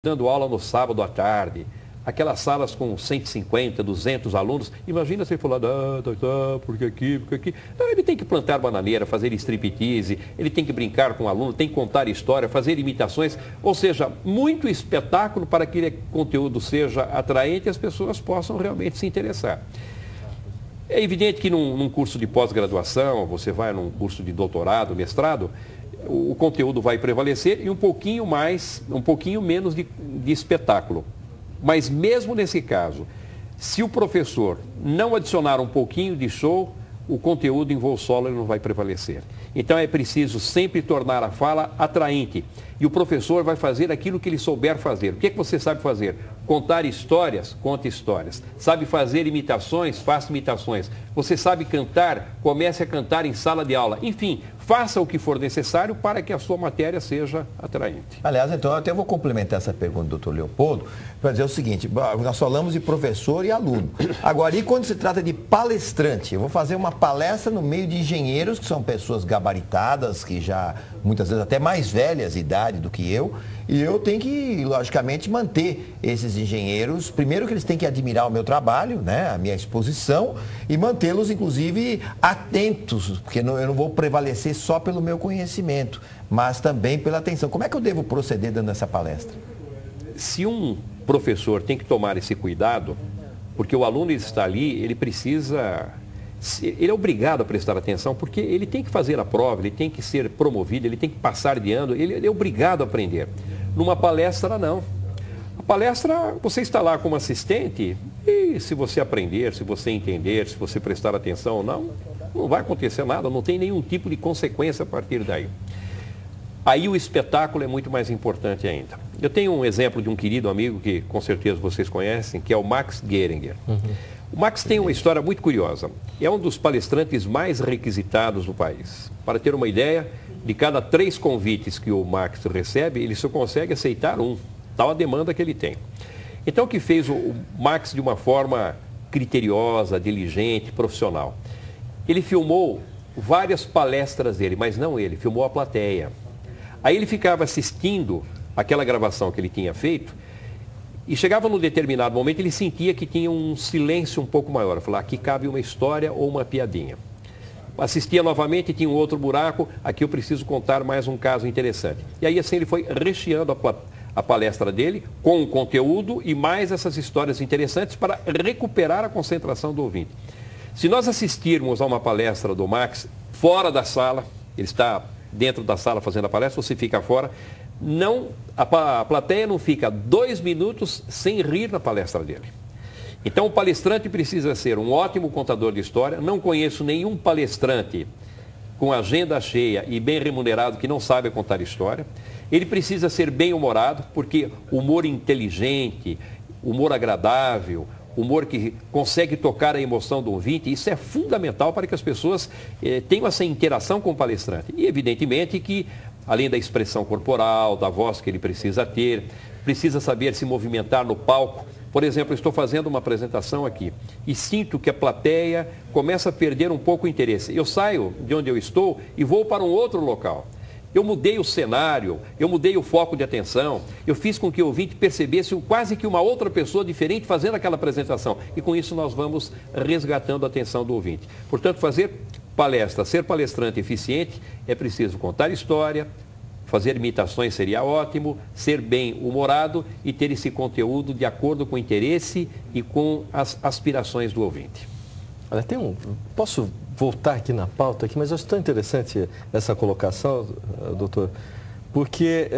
dando aula no sábado à tarde, aquelas salas com 150, 200 alunos, imagina se ele falar, porque aqui, porque aqui. Não, ele tem que plantar bananeira, fazer striptease, ele tem que brincar com o aluno, tem que contar história, fazer imitações, ou seja, muito espetáculo para que aquele conteúdo seja atraente e as pessoas possam realmente se interessar. É evidente que num curso de pós-graduação, você vai num curso de doutorado, mestrado, o conteúdo vai prevalecer e um pouquinho menos de espetáculo. Mas mesmo nesse caso, se o professor não adicionar um pouquinho de show, o conteúdo em voo solo não vai prevalecer. Então é preciso sempre tornar a fala atraente. E o professor vai fazer aquilo que ele souber fazer. O que é que você sabe fazer? Contar histórias? Conte histórias. Sabe fazer imitações? Faça imitações. Você sabe cantar? Comece a cantar em sala de aula. Enfim, faça o que for necessário para que a sua matéria seja atraente. Aliás, então, eu até vou complementar essa pergunta do doutor Leopoldo para dizer o seguinte, nós falamos de professor e aluno. Agora, e quando se trata de palestrante? Eu vou fazer uma palestra no meio de engenheiros, que são pessoas gabaritadas, que já, muitas vezes, até mais velhas de idade do que eu, e eu tenho que, logicamente, manter esses engenheiros, primeiro que eles têm que admirar o meu trabalho, né, a minha exposição, e mantê-los, inclusive, atentos, porque eu não vou prevalecer só pelo meu conhecimento, mas também pela atenção. Como é que eu devo proceder dando essa palestra? Se um professor tem que tomar esse cuidado, porque o aluno está ali, ele é obrigado a prestar atenção, porque ele tem que fazer a prova, ele tem que ser promovido, ele tem que passar de ano, ele é obrigado a aprender. Numa palestra, não. A palestra, você está lá como assistente e se você aprender, se você entender, se você prestar atenção ou não, não vai acontecer nada, não tem nenhum tipo de consequência a partir daí. Aí o espetáculo é muito mais importante ainda. Eu tenho um exemplo de um querido amigo que com certeza vocês conhecem, que é o Max Geringer. O Max tem uma história muito curiosa. É um dos palestrantes mais requisitados do país. Para ter uma ideia, de cada 3 convites que o Max recebe, ele só consegue aceitar um. Tal a demanda que ele tem. Então, o que fez o Max de uma forma criteriosa, diligente, profissional? Ele filmou várias palestras dele, mas não ele, filmou a plateia. Aí ele ficava assistindo aquela gravação que ele tinha feito e chegava num determinado momento, ele sentia que tinha um silêncio um pouco maior. Falar, aqui cabe uma história ou uma piadinha. Assistia novamente, tinha um outro buraco, aqui eu preciso contar mais um caso interessante. E aí assim ele foi recheando a palestra dele com o conteúdo e mais essas histórias interessantes para recuperar a concentração do ouvinte. Se nós assistirmos a uma palestra do Max fora da sala, ele está dentro da sala fazendo a palestra, você fica fora, a plateia não fica 2 minutos sem rir na palestra dele. Então o palestrante precisa ser um ótimo contador de história. Não conheço nenhum palestrante com agenda cheia e bem remunerado que não sabe contar história. Ele precisa ser bem-humorado, porque humor inteligente, humor agradável, humor que consegue tocar a emoção do ouvinte, isso é fundamental para que as pessoas tenham essa interação com o palestrante. E evidentemente que, além da expressão corporal, da voz que ele precisa ter, precisa saber se movimentar no palco. Por exemplo, eu estou fazendo uma apresentação aqui e sinto que a plateia começa a perder um pouco o interesse. Eu saio de onde eu estou e vou para um outro local. Eu mudei o cenário, eu mudei o foco de atenção, eu fiz com que o ouvinte percebesse quase que uma outra pessoa diferente fazendo aquela apresentação. E com isso nós vamos resgatando a atenção do ouvinte. Portanto, fazer palestra, ser palestrante eficiente, é preciso contar história, fazer imitações seria ótimo, ser bem-humorado e ter esse conteúdo de acordo com o interesse e com as aspirações do ouvinte. Olha, posso voltar aqui na pauta, aqui, mas eu acho tão interessante essa colocação, doutor, porque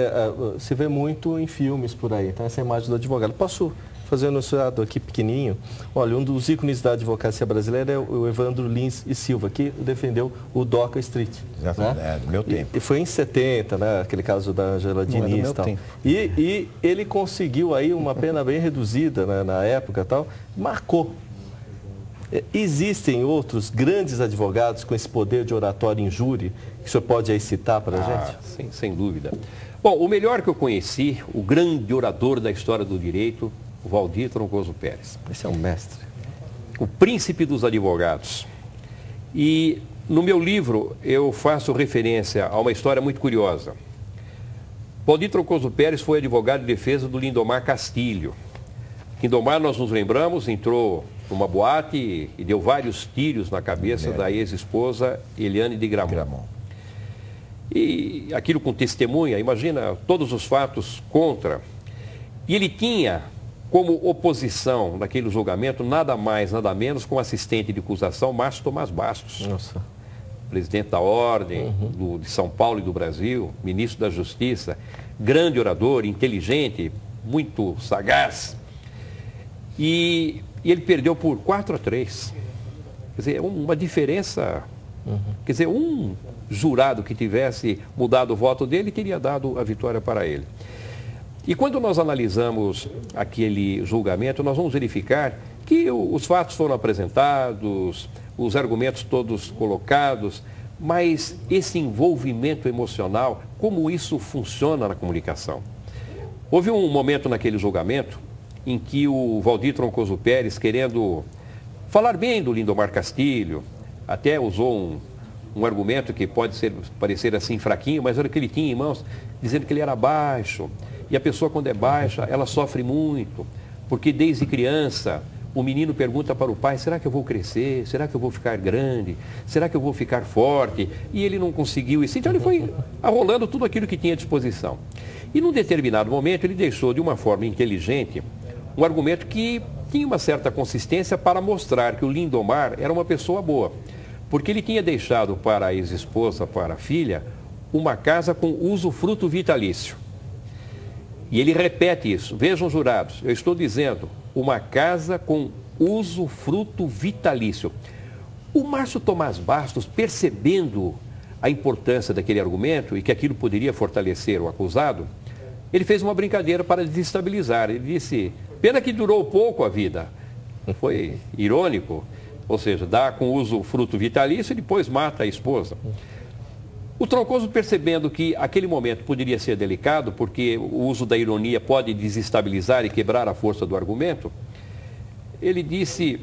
se vê muito em filmes por aí, tá? Essa imagem do advogado. Posso fazer um enunciado aqui pequenininho? Olha, um dos ícones da advocacia brasileira é o Evandro Lins e Silva, que defendeu o DOCA Street. Exatamente, né? do meu tempo. E foi em 70, né? Aquele caso da Angela Diniz e tal. E ele conseguiu aí uma pena bem reduzida, né, na época e tal, marcou. Existem outros grandes advogados com esse poder de oratória em júri que o senhor pode aí citar para a gente? Sim, sem dúvida. Bom, o melhor que eu conheci, o grande orador da história do direito, o Valdir Troncoso Pérez. Esse é um mestre. O príncipe dos advogados. E no meu livro eu faço referência a uma história muito curiosa. Valdir Troncoso Pérez foi advogado de defesa do Lindomar Castilho. Lindomar, nós nos lembramos, entrou numa boate e deu vários tiros na cabeça da ex-esposa Eliane de Gramont. E aquilo com testemunha, imagina todos os fatos contra. E ele tinha como oposição naquele julgamento nada mais, nada menos com o assistente de acusação, Márcio Tomás Bastos. Nossa. Presidente da Ordem de São Paulo e do Brasil, ministro da Justiça, grande orador, inteligente, muito sagaz. E ele perdeu por 4-3. Quer dizer, uma diferença. Quer dizer, um jurado que tivesse mudado o voto dele teria dado a vitória para ele. E quando nós analisamos aquele julgamento, nós vamos verificar que os fatos foram apresentados, os argumentos todos colocados, mas esse envolvimento emocional, como isso funciona na comunicação? Houve um momento naquele julgamento em que o Valdir Troncoso Pérez, querendo falar bem do Lindomar Castilho, até usou um argumento que pode parecer assim fraquinho, mas era o que ele tinha em mãos, dizendo que ele era baixo. E a pessoa, quando é baixa, ela sofre muito, porque desde criança o menino pergunta para o pai: será que eu vou crescer? Será que eu vou ficar grande? Será que eu vou ficar forte? E ele não conseguiu isso. Então ele foi arrolando tudo aquilo que tinha à disposição. E num determinado momento ele deixou de uma forma inteligente um argumento que tinha uma certa consistência para mostrar que o Lindomar era uma pessoa boa. Porque ele tinha deixado para a ex-esposa, para a filha, uma casa com usufruto vitalício. E ele repete isso. Vejam, jurados, eu estou dizendo uma casa com usufruto vitalício. O Márcio Tomás Bastos, percebendo a importância daquele argumento e que aquilo poderia fortalecer o acusado, ele fez uma brincadeira para desestabilizar. Ele disse: pena que durou pouco a vida. Foi irônico. Ou seja, dá com usufruto vitalício e depois mata a esposa. O Troncoso, percebendo que aquele momento poderia ser delicado, porque o uso da ironia pode desestabilizar e quebrar a força do argumento, ele disse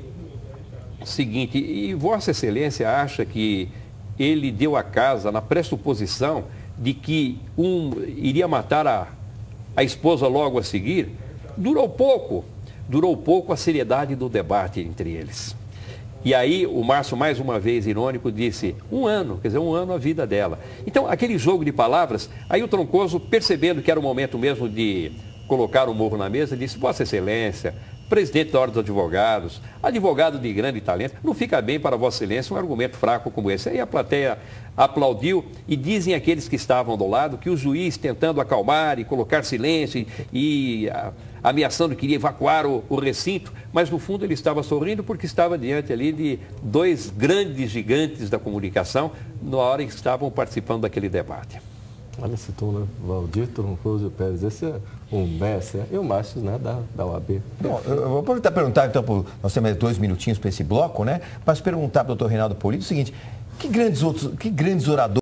o seguinte: e Vossa Excelência acha que ele deu a casa na pressuposição de que iria matar a esposa logo a seguir? Durou pouco a seriedade do debate entre eles. E aí o Márcio, mais uma vez irônico, disse: 1 ano, quer dizer, 1 ano a vida dela. Então, aquele jogo de palavras, aí o Troncoso, percebendo que era o momento mesmo de colocar o morro na mesa, disse: Vossa Excelência, presidente da Ordem dos Advogados, advogado de grande talento, não fica bem para Vossa Excelência um argumento fraco como esse. Aí a plateia aplaudiu e dizem aqueles que estavam do lado que o juiz, tentando acalmar e colocar silêncio e ameaçando que iria evacuar o recinto, mas no fundo ele estava sorrindo porque estava diante ali de 2 grandes gigantes da comunicação na hora em que estavam participando daquele debate. Olha esse tom, né? Valdir Troncoso Pérez, esse é um mestre, né? E o Márcio, né, da OAB. Bom, eu vou aproveitar e perguntar, então, nós temos 2 minutinhos para esse bloco, né? Mas perguntar para o doutor Reinaldo Polito o seguinte: que grandes oradores